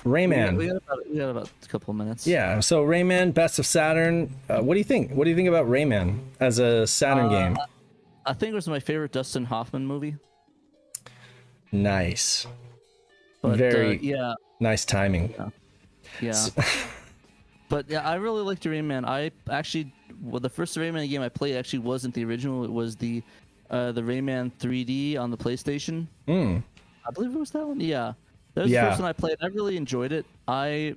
Rayman. We got about a couple of minutes. Yeah, so Rayman, Best of Saturn. What do you think? What do you think about Rayman as a Saturn game? I think it was my favorite Dustin Hoffman movie. Nice. But Very yeah, nice timing. yeah. But yeah, I really liked Rayman. The first Rayman game I played actually wasn't the original. It was the Rayman 3D on the PlayStation. I believe it was that one. Yeah, that was the first one I played. I really enjoyed it. I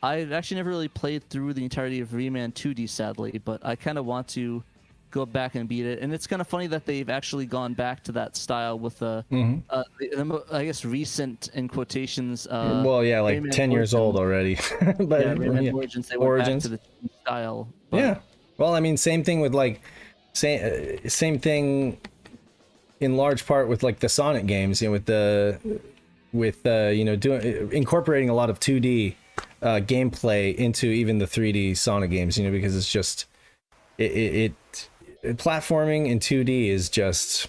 actually never really played through the entirety of Rayman 2D, sadly, but I kind of want to go back and beat it. And it's kind of funny that they've actually gone back to that style with the I guess recent, in quotations. Well, yeah, like Rayman 10 years old already. But yeah, Rayman Origins. They went back to the style. But, yeah. Well, I mean, same thing with like, same thing in large part with like the Sonic games. You know, with you know, incorporating a lot of 2D gameplay into even the 3D Sonic games. You know, because it's just platforming in 2D is just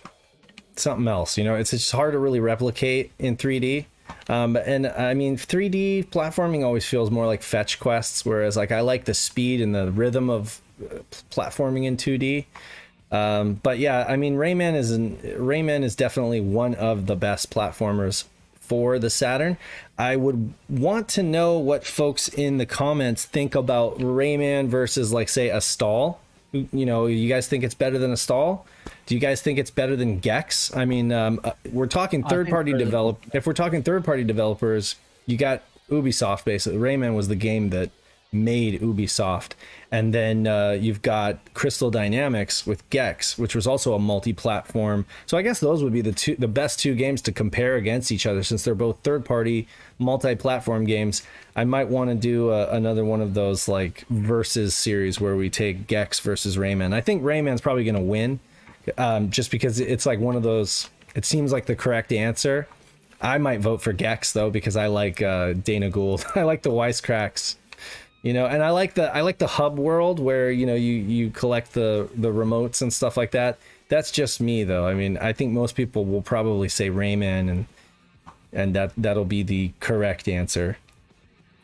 something else. You know, it's just hard to really replicate in 3D. And I mean, 3D platforming always feels more like fetch quests, whereas like I like the speed and the rhythm of platforming in 2D. But yeah, I mean, Rayman is definitely one of the best platformers for the Saturn. I would want to know what folks in the comments think about Rayman versus, like, say, a Stall. You know, you guys think it's better than a Stall? Do you guys think it's better than Gex? I mean, we're talking third-party If we're talking third-party developers, you got Ubisoft. Basically, Rayman was the game that made Ubisoft, and then you've got Crystal Dynamics with Gex, which was also a multi-platform. So I guess those would be the best two games to compare against each other, since they're both third-party multi-platform games. I might want to do another one of those like versus series where we take Gex versus Rayman. I think Rayman's probably going to win, just because it's like one of those. It seems like the correct answer. I might vote for Gex though, because I like Dana Gould. I like the wisecracks. You know, and I like the hub world where, you know, you collect the remotes and stuff like that. That's just me though. I mean, I think most people will probably say Rayman, and that'll be the correct answer.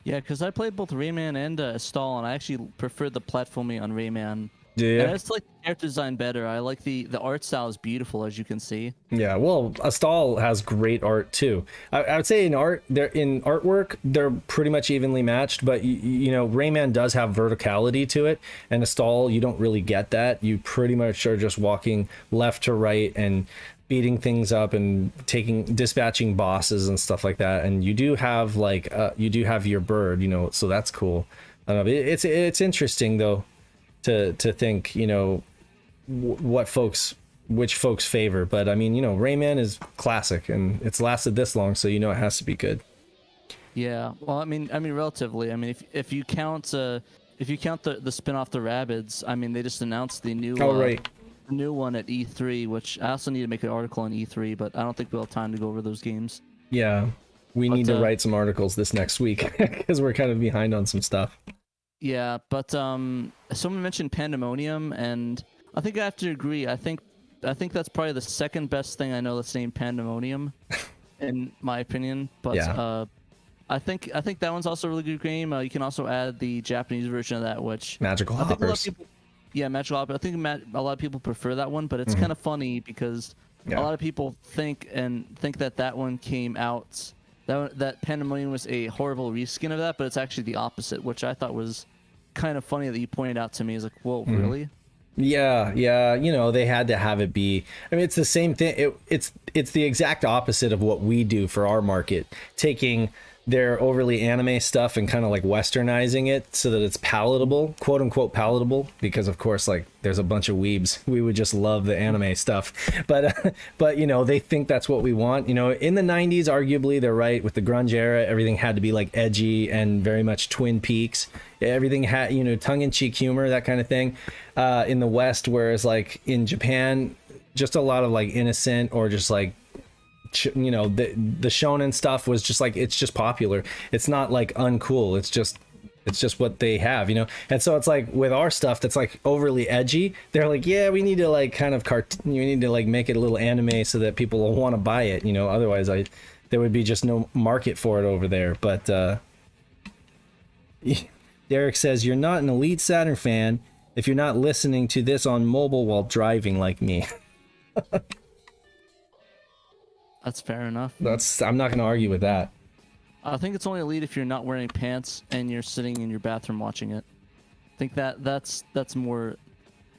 Yeah, because I played both Rayman and Stall, and I actually prefer the platforming on Rayman. Yeah, and I just like the character design better. I like the art style is beautiful, as you can see. Yeah, well, a Stall has great art too. I would say in artwork they're pretty much evenly matched, but you know, Rayman does have verticality to it, and a Stall, you don't really get that. You pretty much are just walking left to right and beating things up and dispatching bosses and stuff like that. And you do have your bird, you know, so that's cool. It's interesting though to think, you know, which folks favor. But I mean, you know, Rayman is classic and it's lasted this long, so you know it has to be good. Yeah, well, I mean relatively. I mean, if you count the spin-off, the Rabbids, I mean, they just announced the new new one at E3, which I also need to make an article on E3, but I don't think we'll have time to go over those games. Yeah, we need to write some articles this next week because we're kind of behind on some stuff. Yeah, but someone mentioned Pandemonium, and I think I have to agree. I think that's probably the second best thing I know that's named Pandemonium, in my opinion. But yeah. I think that one's also a really good game. You can also add the Japanese version of that, which Magical Hoppers. Magical Hopper. I think a lot of people prefer that one, but it's kind of funny because a lot of people think that one came out. That Pandemonium was a horrible reskin of that, but it's actually the opposite, which I thought was kind of funny that you pointed out to me. It's like, whoa, really? Yeah, you know, they had to have it be. I mean, it's the same thing. It's the exact opposite of what we do for our market, taking their overly anime stuff and kind of like westernizing it so that it's palatable, quote unquote palatable, because of course, like, there's a bunch of weebs, we would just love the anime stuff, but you know, they think that's what we want. You know, in the 90s, arguably they're right, with the grunge era, everything had to be like edgy and very much Twin Peaks. Everything had, you know, tongue-in-cheek humor, that kind of thing, in the West, whereas like in Japan, just a lot of like innocent, or just like, you know, the shonen stuff was just like, it's just popular. It's not like uncool. It's just what they have, you know. And so it's like with our stuff that's like overly edgy, they're like, yeah, we need to like kind of we need to like make it a little anime so that people will want to buy it, you know. Otherwise there would be just no market for it over there. But Derek says, you're not an elite Saturn fan if you're not listening to this on mobile while driving like me. That's fair enough. I'm not going to argue with that. I think it's only elite if you're not wearing pants and you're sitting in your bathroom watching it. I think that's more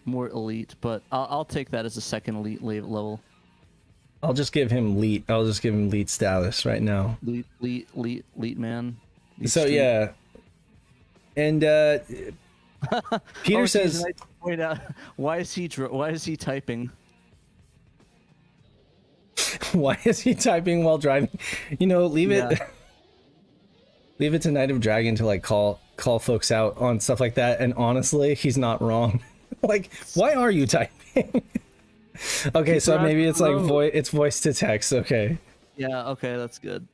elite, but I'll take that as a second elite level. I'll just give him elite. I'll just give him elite status right now. Elite man. Elite so street. yeah. And Peter says, point out, why is he typing? Why is he typing while driving? You know, leave it to Night of Dragon to like call folks out on stuff like that. And honestly, he's not wrong. Like, why are you typing? Okay, so maybe it's like it's voice to text. Okay. Yeah. Okay, that's good.